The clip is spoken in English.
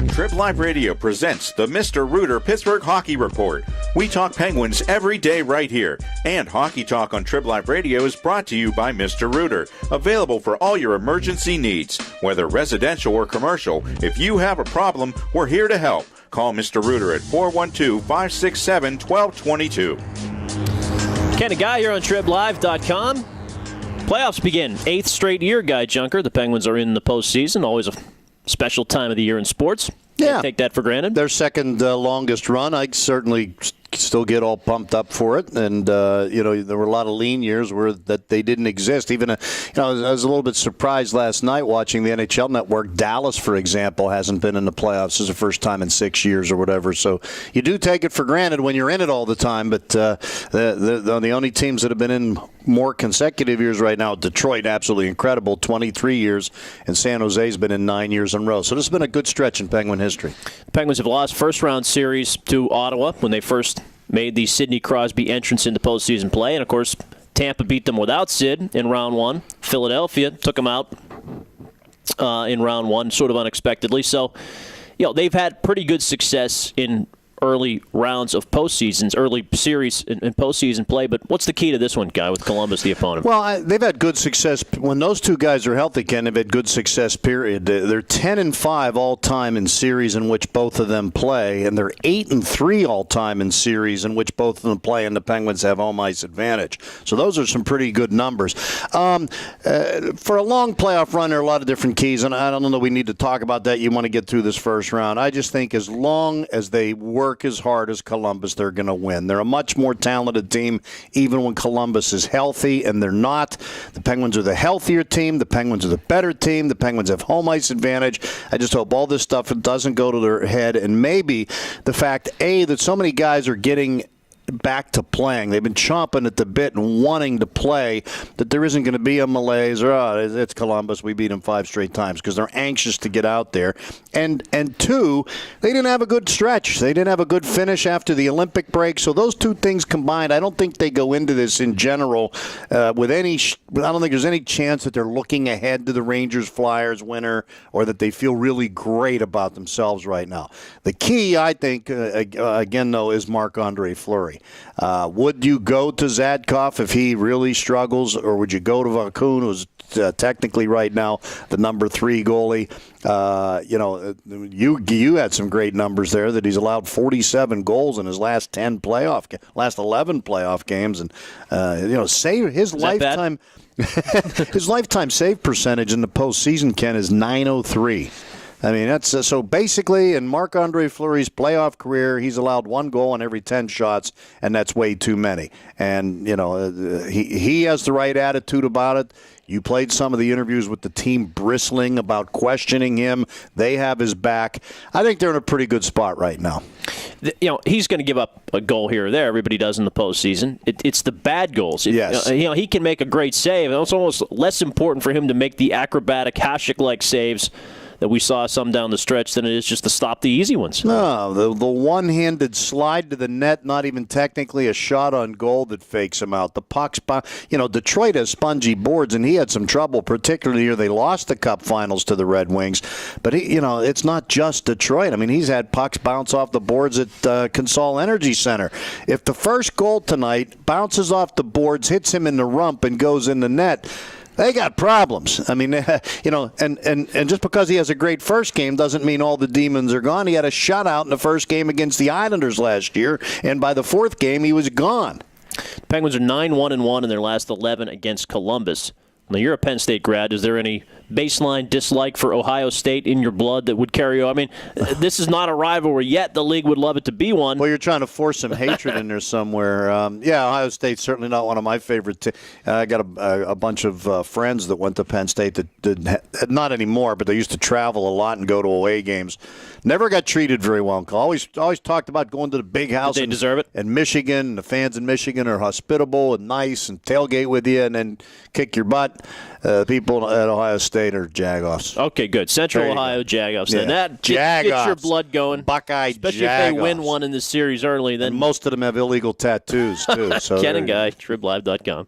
TribLIVE Radio presents the Mr. Rooter Pittsburgh Hockey Report. We talk Penguins every day right here. And Hockey Talk on TribLIVE Radio is brought to you by Mr. Rooter. Available for all your emergency needs, whether residential or commercial. If you have a problem, we're here to help. Call Mr. Rooter at 412-567-1222. Ken and Guy here on TribLive.com. Playoffs begin. 8th straight year, Guy Junker. The Penguins are in the postseason. Always a special time of the year in sports. Can't take that for granted. Their second longest run. I certainly still get all pumped up for it. And, there were a lot of lean years where that they didn't exist. Even, I was a little bit surprised last night watching the NHL Network. Dallas, for example, hasn't been in the playoffs. This is the first time in 6 years or whatever. So you do take it for granted when you're in it all the time. But the only teams that have been in more consecutive years right now, Detroit, absolutely incredible, 23 years, and San Jose's been in 9 years in a row. So this has been a good stretch in Penguin history. The Penguins have lost first-round series to Ottawa when they first made the Sidney Crosby entrance into postseason play. And, of course, Tampa beat them without Sid in round one. Philadelphia took them out in round one, sort of unexpectedly. So, they've had pretty good success in early rounds of postseasons, early series and postseason play. But what's the key to this one, Guy, with Columbus, the opponent? Well, they've had good success. When those two guys are healthy, Ken, they've had good success, period. They're 10-5 all-time in series in which both of them play, and they're 8-3 all-time in series in which both of them play, and the Penguins have home ice advantage. So those are some pretty good numbers. For a long playoff run, there are a lot of different keys, and I don't know that we need to talk about that. You want to get through this first round. I just think as long as they work as hard as Columbus, they're going to win. They're a much more talented team even when Columbus is healthy, and they're not. The Penguins are the healthier team. The Penguins are the better team. The Penguins have home ice advantage. I just hope all this stuff doesn't go to their head, and maybe the fact, that so many guys are getting back to playing. They've been chomping at the bit and wanting to play, that there isn't going to be a malaise or, it's Columbus, we beat them 5 straight times, because they're anxious to get out there. And two, they didn't have a good stretch. They didn't have a good finish after the Olympic break. So those two things combined, I don't think they go into this in general with any I don't think there's any chance that they're looking ahead to the Rangers-Flyers winner or that they feel really great about themselves right now. The key, I think, again, though, is Marc-Andre Fleury. Would you go to Zadkov if he really struggles, or would you go to Vakun, who's technically right now the number 3 goalie? You had some great numbers there that he's allowed 47 goals in his last 11 playoff games, and save his lifetime. His lifetime save percentage in the postseason, Ken, is .903. I mean, that's so basically in Marc-Andre Fleury's playoff career, he's allowed 1 goal on every 10 shots, and that's way too many. And, he has the right attitude about it. You played some of the interviews with the team bristling about questioning him. They have his back. I think they're in a pretty good spot right now. He's going to give up a goal here or there. Everybody does in the postseason. It's the bad goals. Yes. He can make a great save. It's almost less important for him to make the acrobatic Hasek-like saves that we saw some down the stretch than it is just to stop the easy ones. No, the one-handed slide to the net, not even technically a shot on goal that fakes him out. The puck's, Detroit has spongy boards, and he had some trouble, particularly here. They lost the Cup Finals to the Red Wings. But, it's not just Detroit. I mean, he's had pucks bounce off the boards at Consol Energy Center. If the first goal tonight bounces off the boards, hits him in the rump, and goes in the net, they got problems. I mean, and just because he has a great first game doesn't mean all the demons are gone. He had a shutout in the first game against the Islanders last year, and by the 4th game, he was gone. The Penguins are 9-1-1 in their last 11 against Columbus. Now, you're a Penn State grad. Is there any baseline dislike for Ohio State in your blood that would carry you? I mean, this is not a rivalry yet. The league would love it to be one. Well, you're trying to force some hatred in there somewhere. Ohio State's certainly not one of my favorite teams. I got a bunch of friends that went to Penn State that not anymore, but they used to travel a lot and go to away games. Never got treated very well. Always talked about going to the big house. Did they deserve it? In Michigan, the fans in Michigan are hospitable and nice and tailgate with you and then kick your butt. People at Ohio State are jagoffs. Okay, good. Central Ohio jagoffs. Yeah. Then that gets your blood going. Buckeye especially jagoffs. If they win one in this series early. Then and most of them have illegal tattoos, too. So Ken and Guy, TribLive.com.